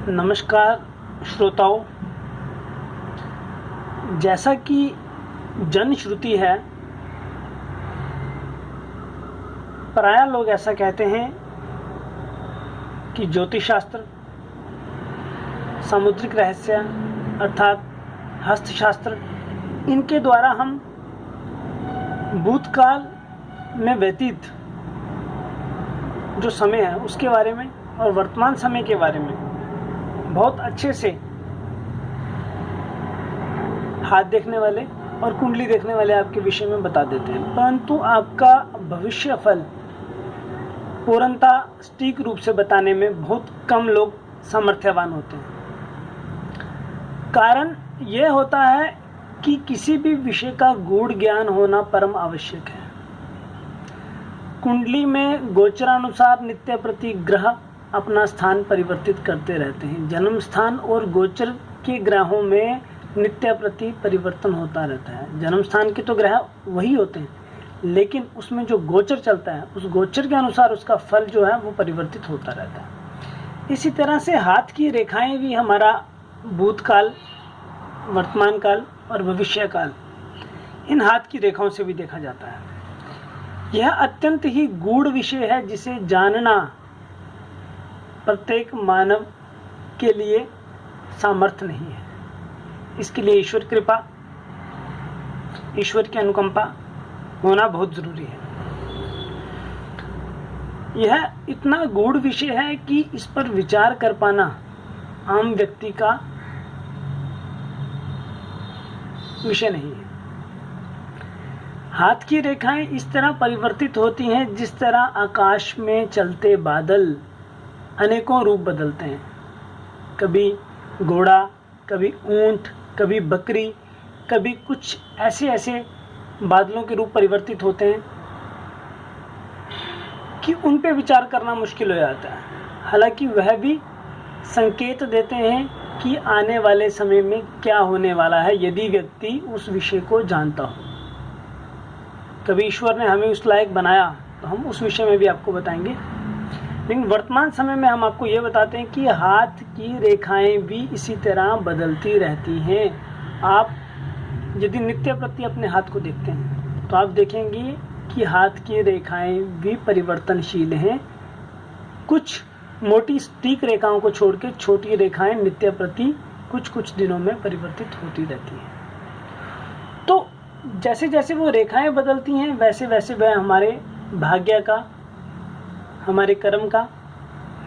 नमस्कार श्रोताओं। जैसा कि जनश्रुति है, प्रायः लोग ऐसा कहते हैं कि ज्योतिष शास्त्र, सामुद्रिक रहस्य अर्थात हस्तशास्त्र, इनके द्वारा हम भूतकाल में व्यतीत जो समय है उसके बारे में और वर्तमान समय के बारे में बहुत अच्छे से हाथ देखने वाले और कुंडली देखने वाले आपके विषय में बता देते हैं, परंतु आपका भविष्य फल पूर्णतः सटीक रूप से बताने में बहुत कम लोग सामर्थ्यवान होते हैं। कारण यह होता है कि किसी भी विषय का गूढ़ ज्ञान होना परम आवश्यक है। कुंडली में गोचरानुसार नित्य प्रति ग्रह अपना स्थान परिवर्तित करते रहते हैं। जन्म स्थान और गोचर के ग्रहों में नित्य प्रति परिवर्तन होता रहता है। जन्म स्थान के तो ग्रह वही होते हैं, लेकिन उसमें जो गोचर चलता है उस गोचर के अनुसार उसका फल जो है वो परिवर्तित होता रहता है। इसी तरह से हाथ की रेखाएं भी हमारा भूतकाल, वर्तमान काल और भविष्य काल, इन हाथ की रेखाओं से भी देखा जाता है। यह अत्यंत ही गूढ़ विषय है जिसे जानना प्रत्येक मानव के लिए सामर्थ्य नहीं है। इसके लिए ईश्वर कृपा, ईश्वर की अनुकंपा होना बहुत जरूरी है। यह इतना गूढ़ विषय है कि इस पर विचार कर पाना आम व्यक्ति का विषय नहीं है। हाथ की रेखाएं इस तरह परिवर्तित होती हैं जिस तरह आकाश में चलते बादल अनेकों रूप बदलते हैं। कभी घोड़ा, कभी ऊंट, कभी बकरी, कभी कुछ ऐसे बादलों के रूप परिवर्तित होते हैं कि उन पे विचार करना मुश्किल हो जाता है। हालांकि वह भी संकेत देते हैं कि आने वाले समय में क्या होने वाला है, यदि व्यक्ति उस विषय को जानता हो। कभी ईश्वर ने हमें उस लायक बनाया तो हम उस विषय में भी आपको बताएंगे, लेकिन वर्तमान समय में हम आपको ये बताते हैं कि हाथ की रेखाएं भी इसी तरह बदलती रहती हैं। आप यदि नित्य प्रति अपने हाथ को देखते हैं तो आप देखेंगे कि हाथ की रेखाएं भी परिवर्तनशील हैं। कुछ मोटी सटीक रेखाओं को छोड़ के छोटी रेखाएं नित्य प्रति कुछ दिनों में परिवर्तित होती रहती हैं। तो जैसे जैसे वो रेखाएं बदलती हैं वैसे वैसे वह हमारे भाग्य का, हमारे कर्म का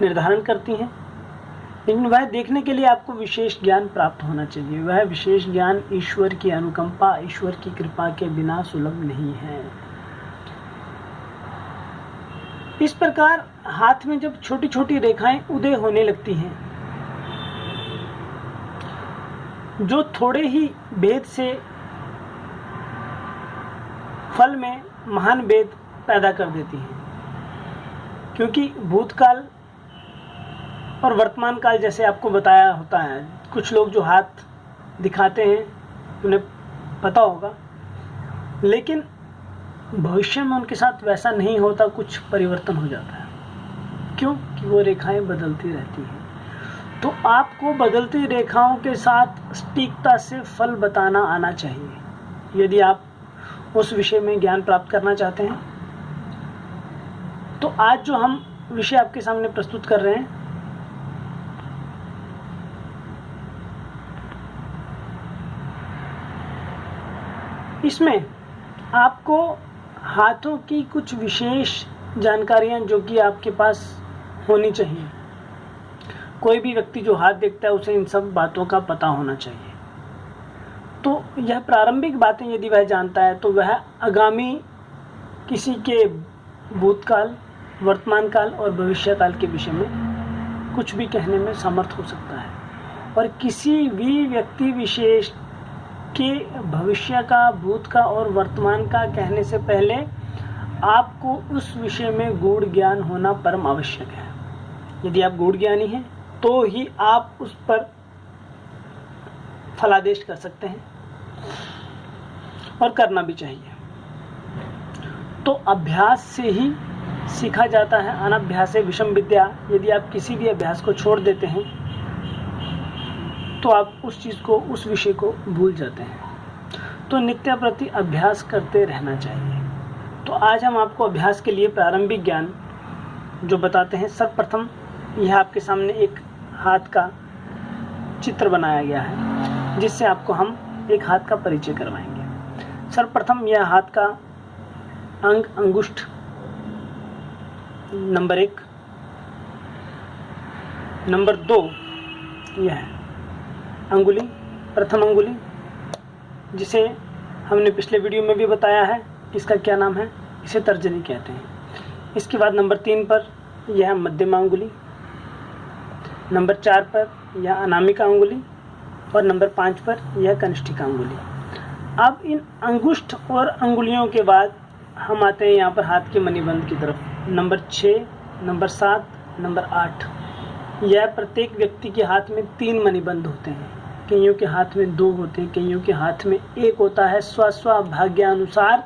निर्धारण करती हैं। लेकिन वह देखने के लिए आपको विशेष ज्ञान प्राप्त होना चाहिए। वह विशेष ज्ञान ईश्वर की अनुकंपा, ईश्वर की कृपा के बिना सुलभ नहीं है। इस प्रकार हाथ में जब छोटी छोटी रेखाएं उदय होने लगती हैं जो थोड़े ही भेद से फल में महान भेद पैदा कर देती हैं, क्योंकि भूतकाल और वर्तमान काल जैसे आपको बताया होता है, कुछ लोग जो हाथ दिखाते हैं उन्हें पता होगा, लेकिन भविष्य में उनके साथ वैसा नहीं होता, कुछ परिवर्तन हो जाता है। क्यों? कि वो रेखाएं बदलती रहती हैं। तो आपको बदलती रेखाओं के साथ सटीकता से फल बताना आना चाहिए। यदि आप उस विषय में ज्ञान प्राप्त करना चाहते हैं तो आज जो हम विषय आपके सामने प्रस्तुत कर रहे हैं, इसमें आपको हाथों की कुछ विशेष जानकारियां जो कि आपके पास होनी चाहिए। कोई भी व्यक्ति जो हाथ देखता है उसे इन सब बातों का पता होना चाहिए। तो यह प्रारंभिक बातें यदि वह जानता है तो वह आगामी किसी के भूतकाल, वर्तमान काल और भविष्य काल के विषय में कुछ भी कहने में समर्थ हो सकता है। और किसी भी व्यक्ति विशेष के भविष्य का, भूत का और वर्तमान का कहने से पहले आपको उस विषय में गूढ़ ज्ञान होना परम आवश्यक है। यदि आप गूढ़ ज्ञानी हैं तो ही आप उस पर फलादेश कर सकते हैं और करना भी चाहिए। तो अभ्यास से ही सीखा जाता है, अनभ्यासे विषम विद्या। यदि आप किसी भी अभ्यास को छोड़ देते हैं तो आप उस चीज़ को, उस विषय को भूल जाते हैं। तो नित्य प्रति अभ्यास करते रहना चाहिए। तो आज हम आपको अभ्यास के लिए प्रारंभिक ज्ञान जो बताते हैं। सर्वप्रथम यह आपके सामने एक हाथ का चित्र बनाया गया है, जिससे आपको हम एक हाथ का परिचय करवाएंगे। सर्वप्रथम यह हाथ का अंगुष्ठ नंबर 1, नंबर 2 यह है अंगुली, प्रथम अंगुली, जिसे हमने पिछले वीडियो में भी बताया है। इसका क्या नाम है? इसे तर्जनी कहते हैं। इसके बाद नंबर 3 पर यह मध्यमा अंगुली, नंबर 4 पर यह अनामिका अंगुली और नंबर 5 पर यह कनिष्ठिका अंगुली। अब इन अंगुष्ठ और अंगुलियों के बाद हम आते हैं यहाँ पर हाथ के मणिबंध की तरफ। Number 6, number 7, number 8। यह प्रत्येक व्यक्ति के हाथ में 3 मणिबंध होते हैं। कईयों के हाथ में 2 होते हैं, कईयों के हाथ में 1 होता है। स्व भाग्यानुसार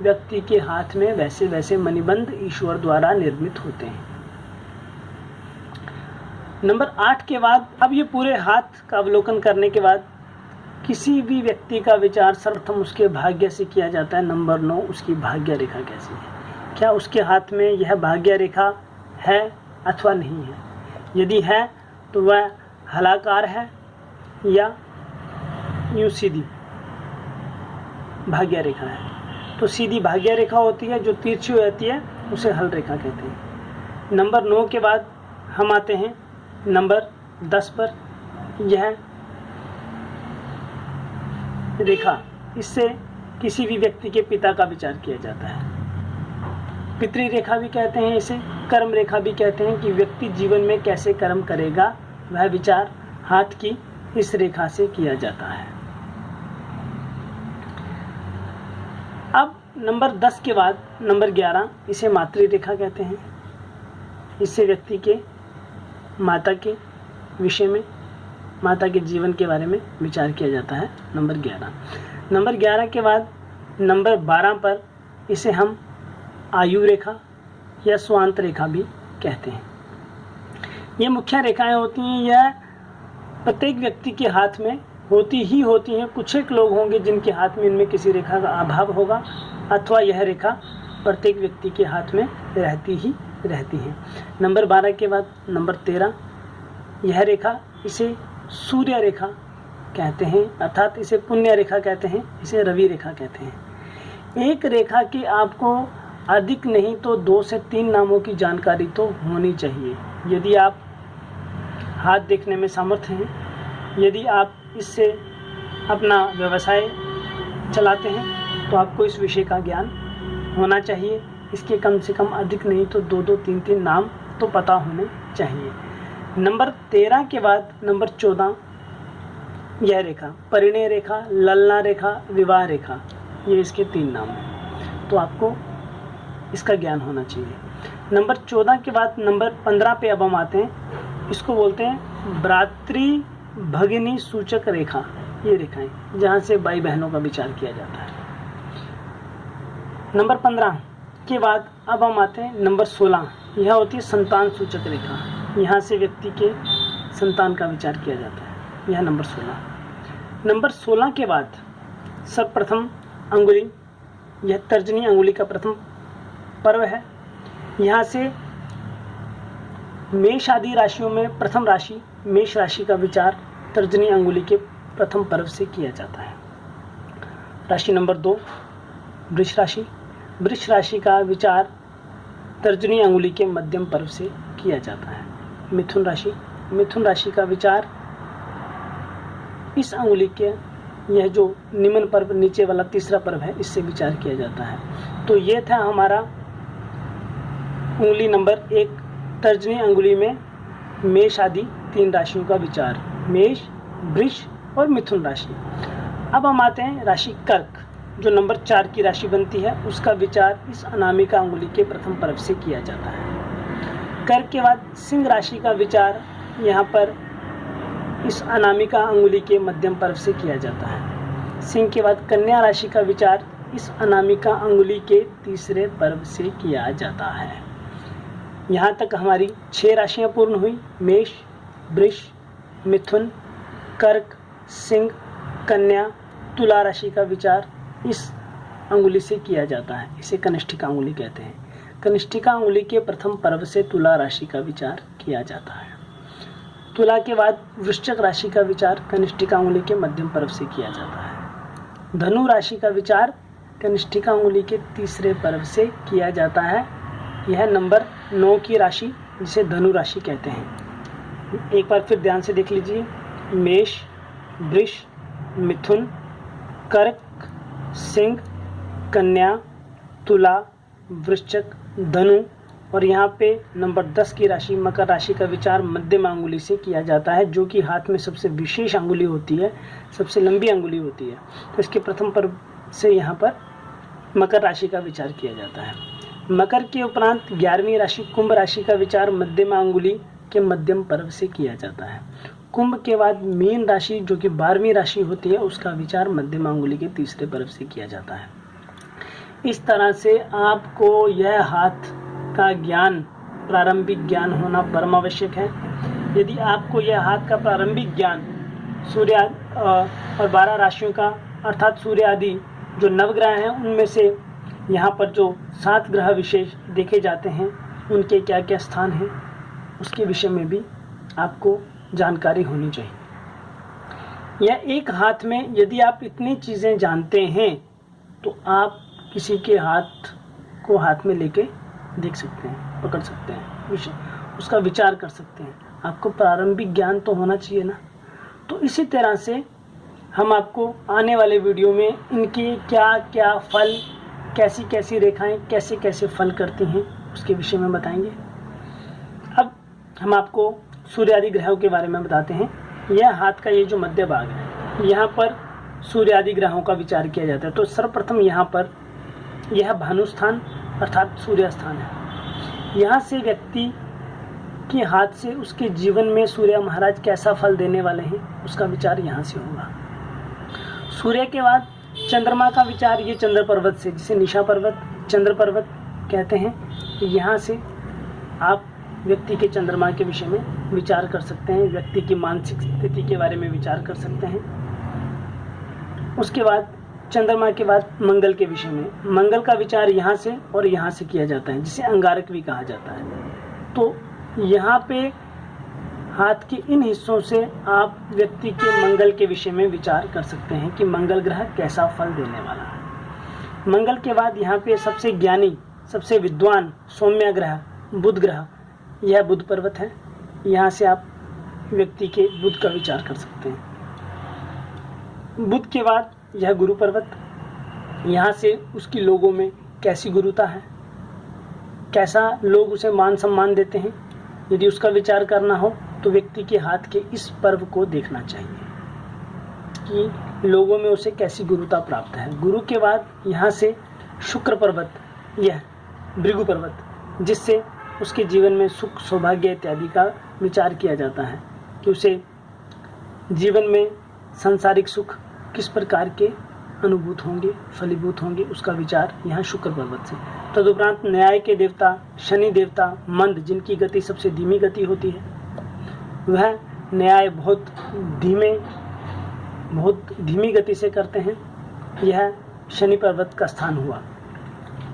व्यक्ति के हाथ में वैसे वैसे मणिबंध ईश्वर द्वारा निर्मित होते हैं। नंबर 8 के बाद अब ये पूरे हाथ का अवलोकन करने के बाद किसी भी व्यक्ति का विचार सर्वप्रथम उसके भाग्य से किया जाता है। नंबर 9 उसकी भाग्य रेखा कैसी है, क्या उसके हाथ में यह भाग्य रेखा है अथवा नहीं है। यदि है तो वह हलाकार है या यूं सीधी भाग्य रेखा है। तो सीधी भाग्य रेखा होती है, जो तिरछी हो जाती है उसे हल रेखा कहते हैं। नंबर 9 के बाद हम आते हैं नंबर 10 पर। यह रेखा, इससे किसी भी व्यक्ति के पिता का विचार किया जाता है। पितृ रेखा भी कहते हैं इसे, कर्म रेखा भी कहते हैं कि व्यक्ति जीवन में कैसे कर्म करेगा, वह विचार हाथ की इस रेखा से किया जाता है। अब नंबर 10 के बाद नंबर 11, इसे मातृ रेखा कहते हैं। इससे व्यक्ति के माता के विषय में, माता के जीवन के बारे में विचार किया जाता है। नंबर 11। नंबर 11 के बाद नंबर 12 पर इसे हम आयु रेखा या स्वांत रेखा भी कहते हैं। ये मुख्य रेखाएं होती हैं। यह प्रत्येक व्यक्ति के हाथ में होती ही होती हैं। कुछ एक लोग होंगे जिनके हाथ में इनमें किसी रेखा का अभाव होगा, अथवा यह रेखा प्रत्येक व्यक्ति के हाथ में रहती ही रहती है। नंबर 12 के बाद नंबर 13, यह रेखा, इसे सूर्य रेखा कहते हैं, अर्थात इसे पुण्य रेखा कहते हैं, इसे रवि रेखा कहते हैं। एक रेखा की आपको अधिक नहीं तो 2 से 3 नामों की जानकारी तो होनी चाहिए। यदि आप हाथ देखने में समर्थ हैं, यदि आप इससे अपना व्यवसाय चलाते हैं, तो आपको इस विषय का ज्ञान होना चाहिए। इसके कम से कम अधिक नहीं तो 2-2, 3-3 नाम तो पता होने चाहिए। नंबर 13 के बाद नंबर 14, यह रेखा परिणय रेखा, ललना रेखा, विवाह रेखा, ये इसके 3 नाम हैं, तो आपको इसका ज्ञान होना चाहिए। नंबर 14 के बाद नंबर 15 पे अब हम आते हैं। इसको बोलते हैं भ्रातृ भगिनी सूचक रेखा। ये रेखाएं जहाँ से भाई बहनों का विचार किया जाता है। नंबर 15 के बाद अब हम आते हैं नंबर 16। यह होती है संतान सूचक रेखा। यहाँ से व्यक्ति के संतान का विचार किया जाता है। यह नंबर 16। नंबर 16 के बाद सर्वप्रथम अंगुली, यह तर्जनी अंगुली का प्रथम पर्व है। यहाँ से मेष आदि राशियों में प्रथम राशि मेष राशि का विचार तर्जनी अंगुली के प्रथम पर्व से किया जाता है। राशि नंबर 2 वृष राशि। वृष राशि का विचार तर्जनी अंगुली के मध्यम पर्व से किया जाता है। मिथुन राशि। मिथुन राशि का विचार इस अंगुली के, यह जो निम्न पर्व नीचे वाला तीसरा पर्व है, इससे विचार किया जाता है। तो ये था हमारा उंगली नंबर 1, तर्जनी अंगुली में मेष आदि 3 राशियों का विचार, मेष, वृष और मिथुन राशि। अब हम आते हैं राशि कर्क, जो नंबर 4 की राशि बनती है, उसका विचार इस अनामिका अंगुली के प्रथम पर्व से किया जाता है। कर्क के बाद सिंह राशि का विचार यहाँ पर इस अनामिका अंगुली के मध्यम पर्व से किया जाता है। सिंह के बाद कन्या राशि का विचार इस अनामिका अंगुली के तीसरे पर्व से किया जाता है। यहाँ तक हमारी 6 राशियाँ पूर्ण हुई, मेष, वृष, मिथुन, कर्क, सिंह, कन्या, तुला राशि का विचार इस अंगुली से किया जाता है। इसे कनिष्ठिका अंगुली कहते हैं। कनिष्ठिका अंगुली के प्रथम पर्व से तुला राशि का विचार किया जाता है। तुला के बाद वृश्चिक राशि का विचार कनिष्ठिका अंगुली के मध्यम पर्व से किया जाता है। धनु राशि का विचार कनिष्ठिका अंगुली के तीसरे पर्व से किया जाता है। यह नंबर 9 की राशि जिसे धनु राशि कहते हैं। एक बार फिर ध्यान से देख लीजिए, मेष, वृष, मिथुन, कर्क, सिंह, कन्या, तुला, वृश्चिक, धनु और यहाँ पे नंबर 10 की राशि मकर राशि का विचार मध्यम अंगुली से किया जाता है, जो कि हाथ में सबसे विशेष अंगुली होती है, सबसे लंबी अंगुली होती है। तो इसके प्रथम पर्व से यहाँ पर मकर राशि का विचार किया जाता है। मकर के उपरांत 11वीं राशि कुंभ राशि का विचार मध्यम अंगुली के मध्यम पर्व से किया जाता है। कुंभ के बाद मीन राशि जो कि 12वीं राशि होती है, उसका विचार मध्यम अंगुली के तीसरे पर्व से किया जाता है। इस तरह से आपको यह हाथ का ज्ञान, प्रारंभिक ज्ञान होना परम आवश्यक है। यदि आपको यह हाथ का प्रारंभिक ज्ञान सूर्य और 12 राशियों का अर्थात सूर्य आदि जो नवग्रह हैं उनमें से यहाँ पर जो 7 ग्रह विशेष देखे जाते हैं उनके क्या क्या स्थान हैं, उसके विषय में भी आपको जानकारी होनी चाहिए। यह एक हाथ में यदि आप इतनी चीज़ें जानते हैं तो आप किसी के हाथ को हाथ में लेके देख सकते हैं, पकड़ सकते हैं, उसका विचार कर सकते हैं। आपको प्रारंभिक ज्ञान तो होना चाहिए ना। तो इसी तरह से हम आपको आने वाले वीडियो में इनके क्या क्या फल, कैसी कैसी रेखाएं कैसे कैसे फल करती हैं उसके विषय में बताएंगे। अब हम आपको सूर्य आदि ग्रहों के बारे में बताते हैं। यह हाथ का ये जो मध्य भाग है, यहाँ पर सूर्य आदि ग्रहों का विचार किया जाता है। तो सर्वप्रथम यहाँ पर यह भानु स्थान अर्थात सूर्य स्थान है। यहाँ से व्यक्ति के हाथ से उसके जीवन में सूर्य महाराज कैसा फल देने वाले हैं उसका विचार यहाँ से होगा। सूर्य के बाद चंद्रमा का विचार ये चंद्र पर्वत से, जिसे निशा पर्वत, चंद्र पर्वत कहते हैं, यहाँ से आप व्यक्ति के चंद्रमा के विषय में विचार कर सकते हैं, व्यक्ति की मानसिक स्थिति के बारे में विचार कर सकते हैं। उसके बाद चंद्रमा के बाद मंगल के विषय में, मंगल का विचार यहाँ से और यहाँ से किया जाता है, जिसे अंगारक भी कहा जाता है। तो यहाँ पे हाथ के इन हिस्सों से आप व्यक्ति के मंगल के विषय में विचार कर सकते हैं कि मंगल ग्रह कैसा फल देने वाला है। मंगल के बाद यहाँ पे सबसे ज्ञानी, सबसे विद्वान सौम्य ग्रह बुध ग्रह, यह बुध पर्वत है। यहाँ से आप व्यक्ति के बुध का विचार कर सकते हैं। बुध के बाद यह गुरु पर्वत, यहाँ से उसकी लोगों में कैसी गुरुता है, कैसा लोग उसे मान सम्मान देते हैं। यदि उसका विचार करना हो तो व्यक्ति के हाथ के इस पर्व को देखना चाहिए कि लोगों में उसे कैसी गुरुता प्राप्त है। गुरु के बाद यहाँ से शुक्र पर्वत, यह भृगु पर्वत, जिससे उसके जीवन में सुख सौभाग्य इत्यादि का विचार किया जाता है कि उसे जीवन में सांसारिक सुख किस प्रकार के अनुभूत होंगे, फलीभूत होंगे, उसका विचार यहाँ शुक्र पर्वत से। तदुपरांत न्याय के देवता शनि देवता मंद, जिनकी गति सबसे धीमी गति होती है, वह न्याय बहुत धीमी गति से करते हैं, यह शनि पर्वत का स्थान हुआ।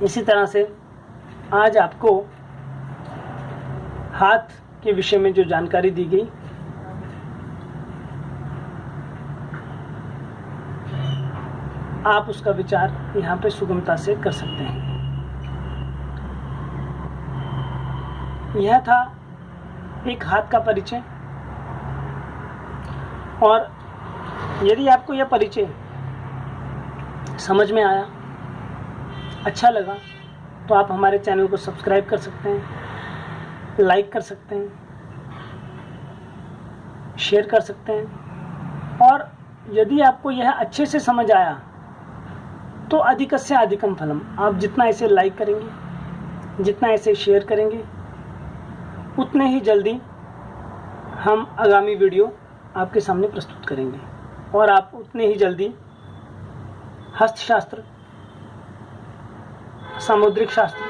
इसी तरह से आज आपको हाथ के विषय में जो जानकारी दी गई, आप उसका विचार यहाँ पे सुगमता से कर सकते हैं। यह था एक हाथ का परिचय। और यदि आपको यह परिचय समझ में आया, अच्छा लगा, तो आप हमारे चैनल को सब्सक्राइब कर सकते हैं, लाइक कर सकते हैं, शेयर कर सकते हैं। और यदि आपको यह अच्छे से समझ आया तो अधिकस्य अधिकम फलम, आप जितना इसे लाइक करेंगे, जितना इसे शेयर करेंगे, उतने ही जल्दी हम आगामी वीडियो आपके सामने प्रस्तुत करेंगे और आप उतने ही जल्दी हस्तशास्त्र, सामुद्रिक शास्त्र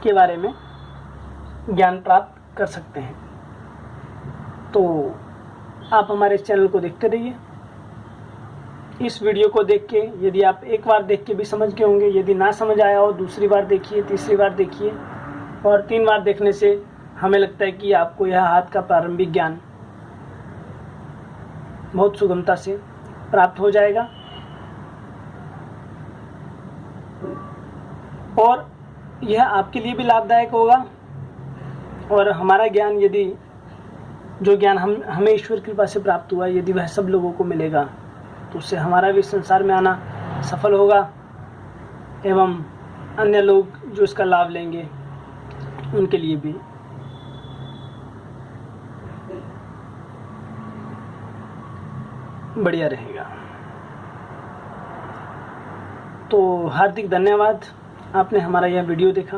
के बारे में ज्ञान प्राप्त कर सकते हैं। तो आप हमारे इस चैनल को देखते रहिए। इस वीडियो को देख के यदि आप एक बार देख के भी समझ गए होंगे, यदि ना समझ आया हो दूसरी बार देखिए, तीसरी बार देखिए, और 3 बार देखने से हमें लगता है कि आपको यह हाथ का प्रारंभिक ज्ञान बहुत सुगमता से प्राप्त हो जाएगा। और यह आपके लिए भी लाभदायक होगा। और हमारा ज्ञान, यदि जो ज्ञान हमें ईश्वर की कृपा से प्राप्त हुआ, यदि वह सब लोगों को मिलेगा तो उससे हमारा भी संसार में आना सफल होगा, एवं अन्य लोग जो इसका लाभ लेंगे उनके लिए भी बढ़िया रहेगा। तो हार्दिक धन्यवाद, आपने हमारा यह वीडियो देखा।